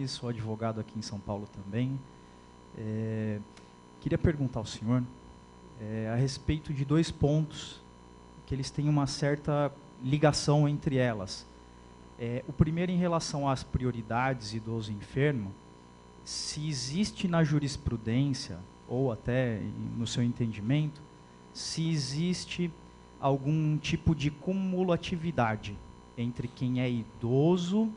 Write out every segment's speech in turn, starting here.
Gonçalves, sou advogado aqui em São Paulo também. Queria perguntar ao senhor a respeito de dois pontos que eles têm uma certa ligação entre elas. O primeiro em relação às prioridades idoso e enfermo, se existe na jurisprudência, ou até no seu entendimento, se existe algum tipo de cumulatividade entre quem é idoso,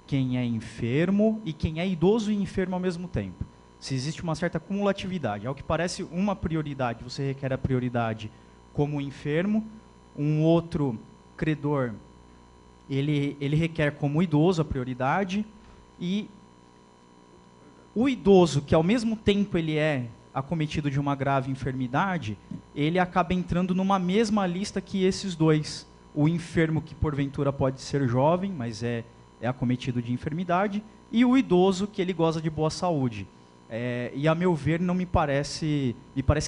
quem é enfermo e quem é idoso e enfermo ao mesmo tempo. Se existe uma certa cumulatividade. Ao que parece, uma prioridade, você requer a prioridade como enfermo, um outro credor, ele requer como idoso a prioridade, e o idoso, que ao mesmo tempo ele é acometido de uma grave enfermidade, ele acaba entrando numa mesma lista que esses dois. O enfermo, que porventura pode ser jovem, mas é acometido de enfermidade, e o idoso, que ele goza de boa saúde. E a meu ver, me parece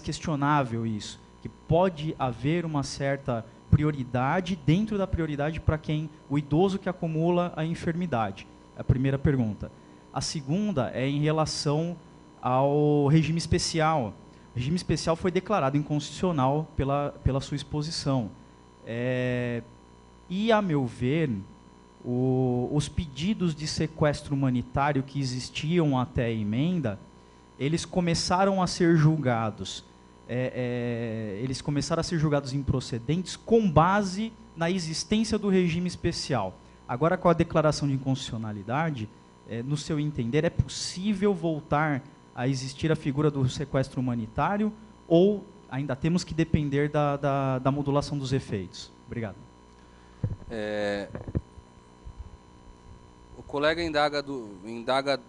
questionável isso, que pode haver uma certa prioridade dentro da prioridade para quem, o idoso que acumula a enfermidade. A primeira pergunta. A segunda é em relação ao regime especial. O regime especial foi declarado inconstitucional pela sua exposição. E, a meu ver, os pedidos de sequestro humanitário que existiam até a emenda, eles começaram a ser julgados. Eles começaram a ser julgados improcedentes com base na existência do regime especial. Agora, com a declaração de inconstitucionalidade, no seu entender, é possível voltar a existir a figura do sequestro humanitário, ou ainda temos que depender da modulação dos efeitos? Obrigado. O colega indaga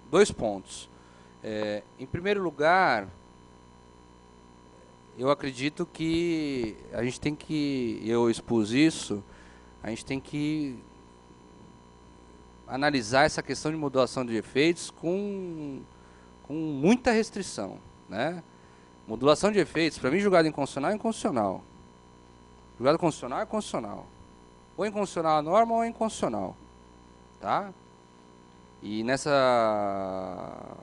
dois pontos. Em primeiro lugar, eu acredito que a gente tem que, eu expus isso, a gente tem que analisar essa questão de modulação de efeitos com muita restrição, né? Modulação de efeitos, para mim, julgado inconstitucional é inconstitucional. Julgado constitucional é constitucional. Ou inconstitucional a norma ou é inconstitucional. Tá? E nessa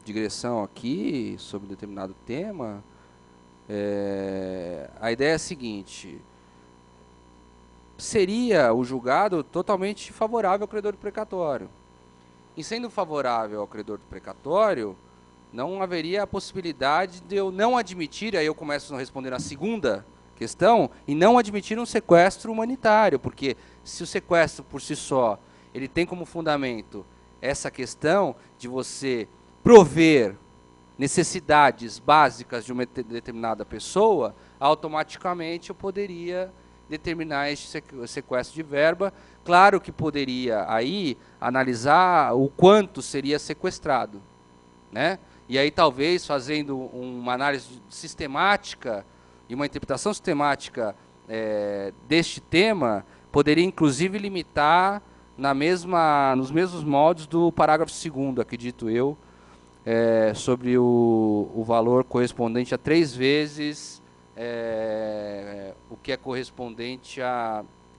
digressão aqui, sobre determinado tema, a ideia é a seguinte: seria o julgado totalmente favorável ao credor do precatório. E sendo favorável ao credor do precatório, não haveria a possibilidade de eu não admitir, aí eu começo a responder a segunda questão, e não admitir um sequestro humanitário, porque se o sequestro por si só, ele tem como fundamento essa questão de você prover necessidades básicas de uma determinada pessoa, automaticamente eu poderia determinar esse sequestro de verba. Claro que poderia aí analisar o quanto seria sequestrado, né? E aí talvez fazendo uma análise sistemática e uma interpretação sistemática deste tema, poderia inclusive limitar nos mesmos moldes do parágrafo 2º, acredito eu, sobre o valor correspondente a 3 vezes o que é correspondente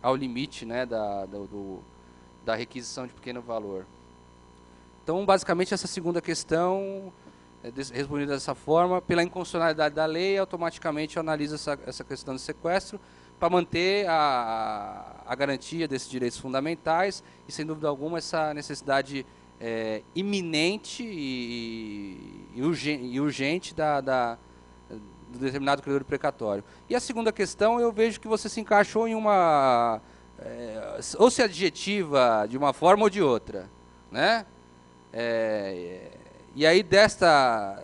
ao limite, né, da requisição de pequeno valor. Então, basicamente, essa segunda questão, respondida dessa forma, pela inconstitucionalidade da lei, automaticamente analisa essa questão de sequestro para manter a garantia desses direitos fundamentais e, sem dúvida alguma, essa necessidade iminente e urgente do determinado credor precatório. E a segunda questão, eu vejo que você se encaixou em uma... ou se adjetiva de uma forma ou de outra, né? E aí, desta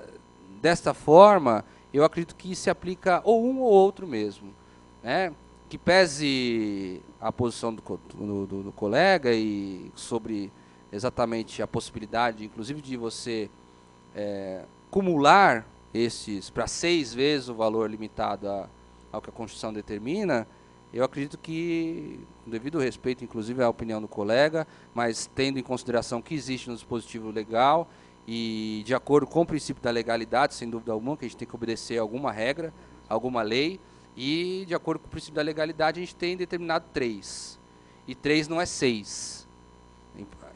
forma, eu acredito que se aplica ou um ou outro mesmo, né? Que pese a posição do colega e sobre exatamente a possibilidade, inclusive, de você cumular esses para 6 vezes o valor limitado ao que a Constituição determina, eu acredito que, com devido respeito, inclusive, à opinião do colega, mas tendo em consideração que existe no dispositivo legal e de acordo com o princípio da legalidade, sem dúvida alguma, que a gente tem que obedecer a alguma regra, alguma lei, e de acordo com o princípio da legalidade, a gente tem determinado 3. E 3 não é 6.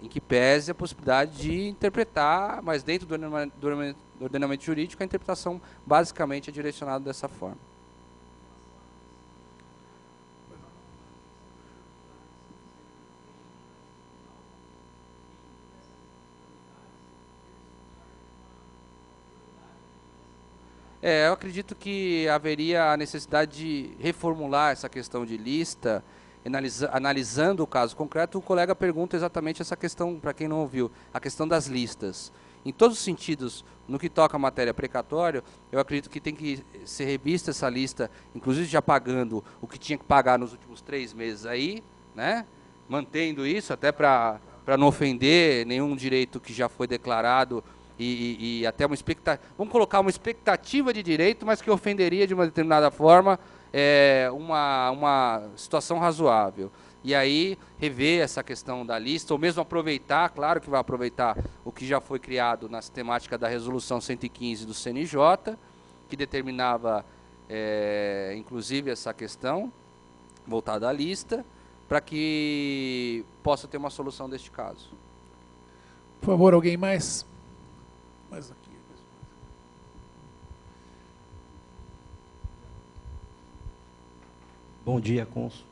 em que pese a possibilidade de interpretar, mas dentro do ordenamento jurídico, a interpretação basicamente é direcionada dessa forma. Eu acredito que haveria a necessidade de reformular essa questão de lista, analisando o caso concreto. O colega pergunta exatamente essa questão, para quem não ouviu, a questão das listas. Em todos os sentidos, no que toca a matéria precatória, eu acredito que tem que ser revista essa lista, inclusive já pagando o que tinha que pagar nos últimos 3 meses aí, né? Mantendo isso, até para não ofender nenhum direito que já foi declarado, e até uma expectativa, vamos colocar uma expectativa de direito, mas que ofenderia de uma determinada forma uma situação razoável. E aí rever essa questão da lista, ou mesmo aproveitar, claro que vai aproveitar o que já foi criado na sistemática da resolução 115 do CNJ, que determinava inclusive essa questão voltada à lista, para que possa ter uma solução deste caso. Por favor, alguém mais? Mais aqui. Bom dia, cônsul.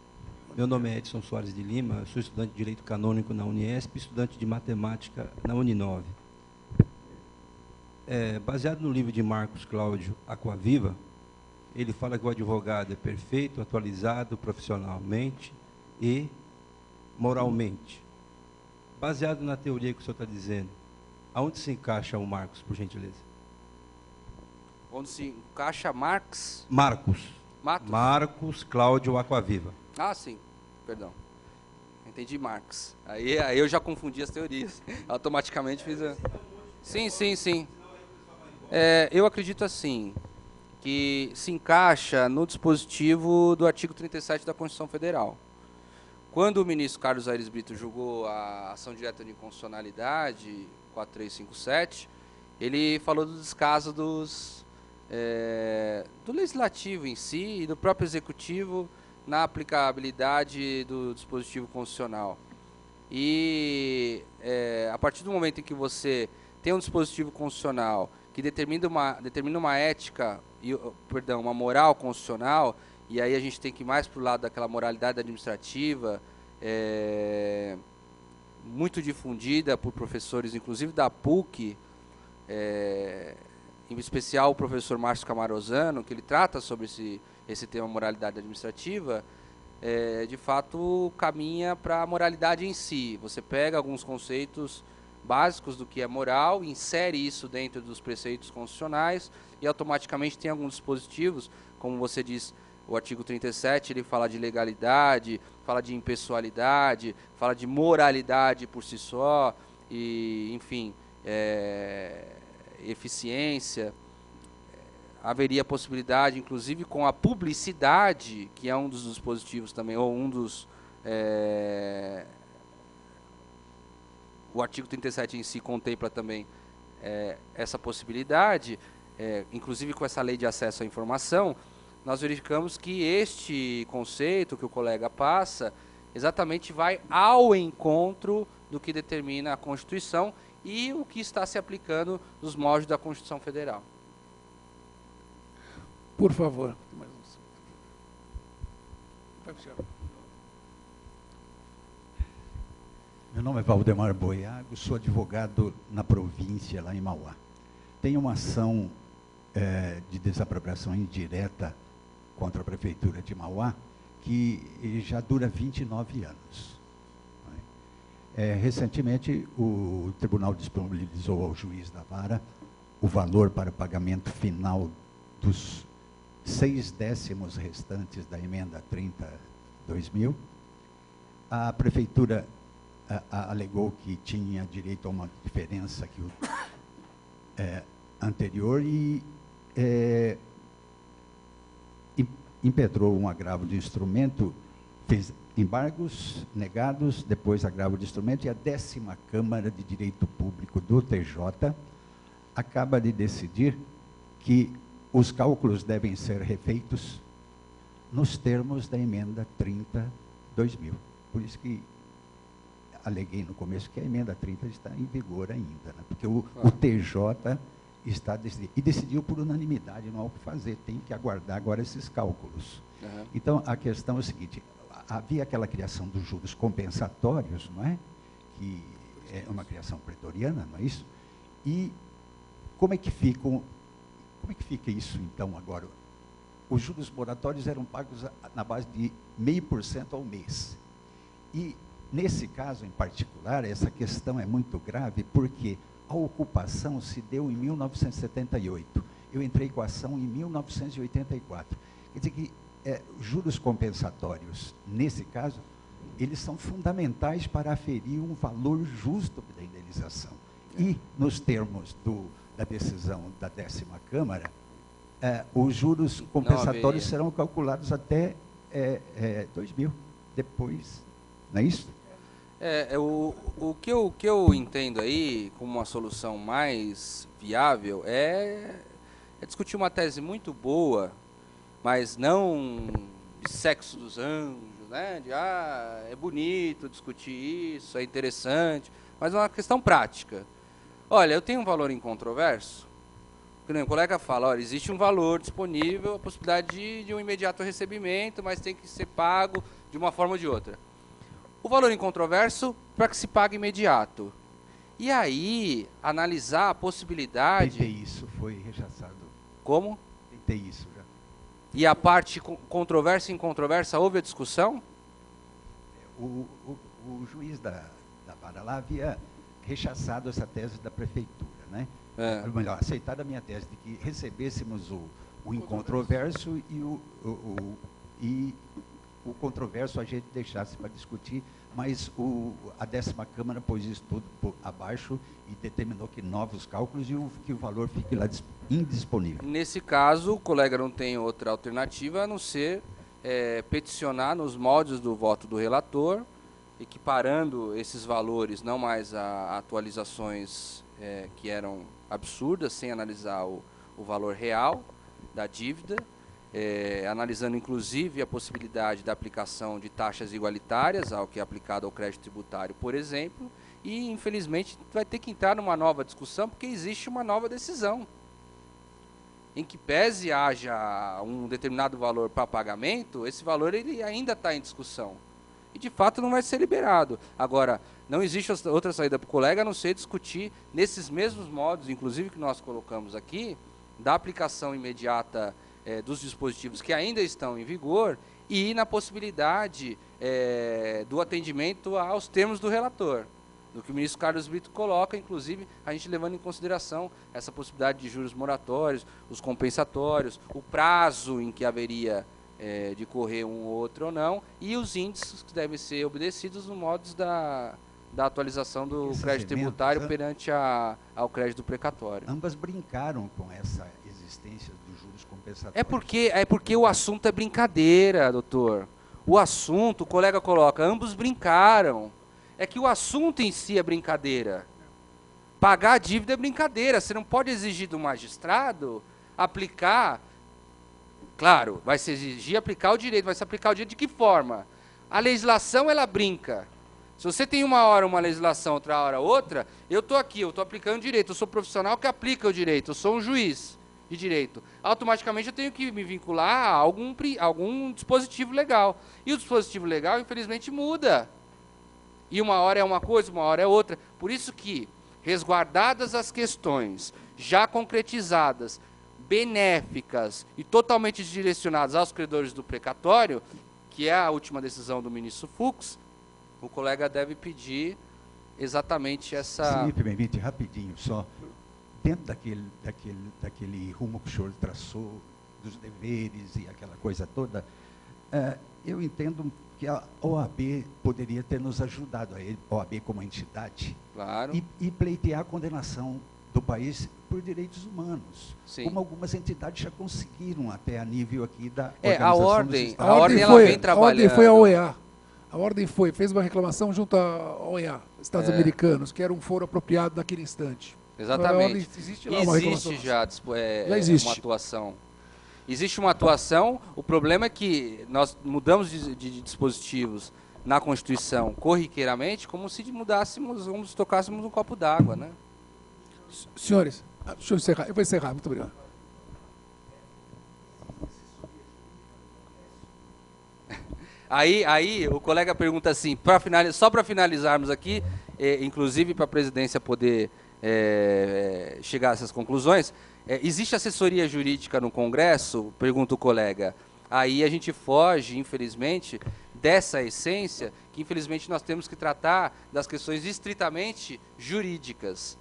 Meu nome é Edson Soares de Lima, sou estudante de Direito Canônico na Uniesp, estudante de Matemática na Uninove. Baseado no livro de Marcos Cláudio Aquaviva, ele fala que o advogado é perfeito, atualizado profissionalmente e moralmente. Baseado na teoria que o senhor está dizendo, aonde se encaixa o Marcos, por gentileza? Onde se encaixa Marcos? Marcos Cláudio Aquaviva. Ah, sim. Perdão. Entendi Marx. Aí eu já confundi as teorias. Automaticamente fiz a... Sim. Eu acredito assim, que se encaixa no dispositivo do artigo 37 da Constituição Federal. Quando o ministro Carlos Aires Brito julgou a ação direta de inconstitucionalidade 4357, ele falou do descaso do legislativo em si e do próprio executivo na aplicabilidade do dispositivo constitucional. E a partir do momento em que você tem um dispositivo constitucional que determina uma ética, uma moral constitucional, e aí a gente tem que ir mais para o lado daquela moralidade administrativa, muito difundida por professores, inclusive da PUC, em especial o professor Márcio Camarosano, que ele trata sobre esse tema moralidade administrativa, de fato caminha para a moralidade em si. Você pega alguns conceitos básicos do que é moral, insere isso dentro dos preceitos constitucionais e automaticamente tem alguns dispositivos, como você diz, o artigo 37, ele fala de legalidade, fala de impessoalidade, fala de moralidade por si só, e, enfim, eficiência. Haveria possibilidade, inclusive com a publicidade, que é um dos dispositivos também, ou um dos... o artigo 37 em si contempla também essa possibilidade, inclusive com essa lei de acesso à informação. Nós verificamos que este conceito que o colega passa exatamente vai ao encontro do que determina a Constituição e o que está se aplicando nos moldes da Constituição Federal. Por favor. Meu nome é Valdemar Boiago, sou advogado na província, lá em Mauá. Tenho uma ação de desapropriação indireta contra a Prefeitura de Mauá, que já dura 29 anos. Recentemente, o Tribunal disponibilizou ao juiz da vara o valor para o pagamento final dos 6/10 restantes da emenda 30/2000. A Prefeitura alegou que tinha direito a uma diferença que anterior e impetrou um agravo de instrumento, fez embargos negados, depois agravo de instrumento, e a 10ª Câmara de Direito Público do TJ acaba de decidir que os cálculos devem ser refeitos nos termos da emenda 30/2000. Por isso que aleguei no começo que a emenda 30 está em vigor ainda, né? Porque o TJ está decidido, e decidiu por unanimidade, não há o que fazer, tem que aguardar agora esses cálculos. Uhum. Então, a questão é o seguinte, havia aquela criação dos juros compensatórios, não é? Que é uma criação pretoriana, não é isso? E como é que fica isso, então, agora? Os juros moratórios eram pagos na base de 0,5% ao mês. E, nesse caso em particular, essa questão é muito grave, porque a ocupação se deu em 1978. Eu entrei com a ação em 1984. Quer dizer que juros compensatórios, nesse caso, eles são fundamentais para aferir um valor justo da indenização. E, nos termos da decisão da 10ª Câmara, os juros compensatórios serão calculados até 2000, depois, não é isso? O que eu entendo aí como uma solução mais viável é discutir uma tese muito boa, mas não de sexo dos anjos, né? De é bonito discutir isso, é interessante, mas é uma questão prática. Olha, eu tenho um valor incontroverso. O colega fala, olha, existe um valor disponível, a possibilidade de um imediato recebimento, mas tem que ser pago de uma forma ou de outra. O valor incontroverso para que se pague imediato. E aí, analisar a possibilidade... Tentei isso, foi rechaçado. Como? Tentei isso já. E a parte controversa e incontroversa, houve a discussão? O juiz da vara lá havia rechaçado essa tese da prefeitura, né? Melhor, aceitado a minha tese de que recebêssemos o incontroverso e o controverso a gente deixasse para discutir, mas a 10ª Câmara pôs isso tudo abaixo e determinou que novos cálculos e que o valor fique lá indisponível. Nesse caso, o colega não tem outra alternativa a não ser peticionar nos moldes do voto do relator, equiparando esses valores, não mais a atualizações que eram absurdas, sem analisar o valor real da dívida, analisando inclusive a possibilidade da aplicação de taxas igualitárias ao que é aplicado ao crédito tributário, por exemplo, e infelizmente vai ter que entrar numa nova discussão porque existe uma nova decisão, em que pese haja um determinado valor para pagamento, esse valor ele ainda está em discussão e de fato não vai ser liberado. Agora, não existe outra saída para o colega a não ser discutir nesses mesmos modos, inclusive que nós colocamos aqui, da aplicação imediata dos dispositivos que ainda estão em vigor e na possibilidade do atendimento aos termos do relator, do que o ministro Carlos Brito coloca, inclusive a gente levando em consideração essa possibilidade de juros moratórios, os compensatórios, o prazo em que haveria de correr um ou outro ou não, e os índices que devem ser obedecidos no modos da atualização do crédito tributário perante ao crédito precatório. Ambas brincaram com essa existência dos juros compensatórios. É porque o assunto é brincadeira, doutor. O assunto, o colega coloca, ambos brincaram. É que o assunto em si é brincadeira. Pagar a dívida é brincadeira. Você não pode exigir do magistrado aplicar... Claro, vai se exigir aplicar o direito. Vai se aplicar o direito de que forma? A legislação, ela brinca. Se você tem uma hora uma legislação, outra hora outra, eu estou aqui, eu estou aplicando o direito. Eu sou profissional que aplica o direito. Eu sou um juiz de direito. Automaticamente eu tenho que me vincular a algum dispositivo legal. E o dispositivo legal, infelizmente, muda. E uma hora é uma coisa, uma hora é outra. Por isso que, resguardadas as questões já concretizadas, benéficas e totalmente direcionadas aos credores do precatório, que é a última decisão do ministro Fux, o colega deve pedir exatamente essa... Se me permite, rapidinho só, dentro daquele rumo que o senhor traçou, dos deveres e aquela coisa toda, eu entendo que a OAB poderia ter nos ajudado, a OAB como entidade, claro, e pleitear a condenação do país por direitos humanos, sim, como algumas entidades já conseguiram até a nível aqui da a ordem ela foi, vem trabalhando. A ordem foi a OEA. A ordem fez uma reclamação junto à OEA, Estados Americanos, que era um foro apropriado naquele instante. Exatamente. Existe lá uma reclamação. Existe já existe uma atuação. Existe uma atuação, o problema é que nós mudamos de dispositivos na Constituição corriqueiramente, como se mudássemos, como se tocássemos um copo d'água, né? Senhores, deixa eu encerrar. Eu vou encerrar. Muito obrigado. Aí o colega pergunta assim, só para finalizarmos aqui, inclusive para a presidência poder chegar a essas conclusões, existe assessoria jurídica no Congresso? Pergunta o colega. Aí a gente foge, infelizmente, dessa essência, que infelizmente nós temos que tratar das questões estritamente jurídicas,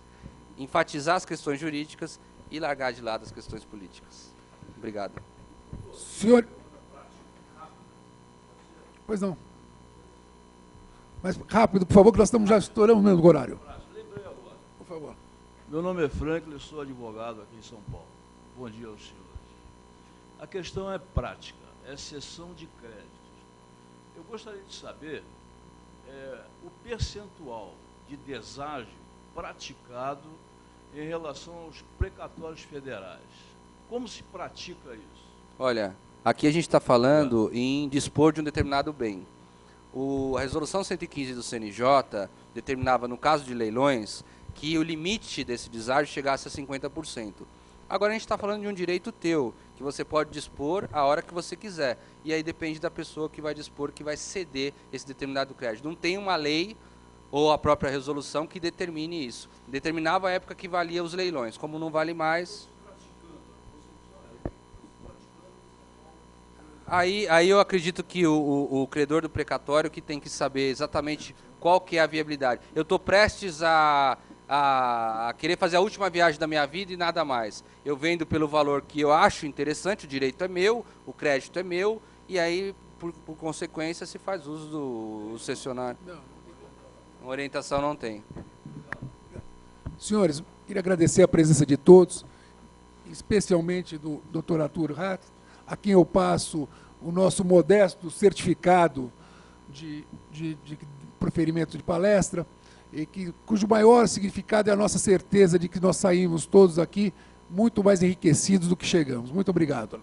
enfatizar as questões jurídicas e largar de lado as questões políticas. Obrigado. Senhor... Pois não. Mas rápido, por favor, que nós estamos já estourando mesmo o horário. Lembrei agora. Por favor. Meu nome é Franklin, sou advogado aqui em São Paulo. Bom dia aos senhores. A questão é prática, é cessão de créditos. Eu gostaria de saber o percentual de deságio praticado em relação aos precatórios federais. Como se pratica isso? Olha, aqui a gente está falando em dispor de um determinado bem. A resolução 115 do CNJ determinava, no caso de leilões, que o limite desse deságio chegasse a 50%. Agora a gente está falando de um direito teu, que você pode dispor a hora que você quiser. E aí depende da pessoa que vai dispor, que vai ceder esse determinado crédito. Não tem uma lei ou a própria resolução que determine isso. Determinava a época que valia os leilões. Como não vale mais... Aí eu acredito que o credor do precatório que tem que saber exatamente qual que é a viabilidade. Eu estou prestes a querer fazer a última viagem da minha vida e nada mais. Eu vendo pelo valor que eu acho interessante, o direito é meu, o crédito é meu, e aí, por consequência, se faz uso do cessionário. Uma orientação não tem. Senhores, queria agradecer a presença de todos, especialmente do Dr. Arthur Hatt, a quem eu passo o nosso modesto certificado de proferimento de palestra, e cujo maior significado é a nossa certeza de que nós saímos todos aqui muito mais enriquecidos do que chegamos. Muito obrigado.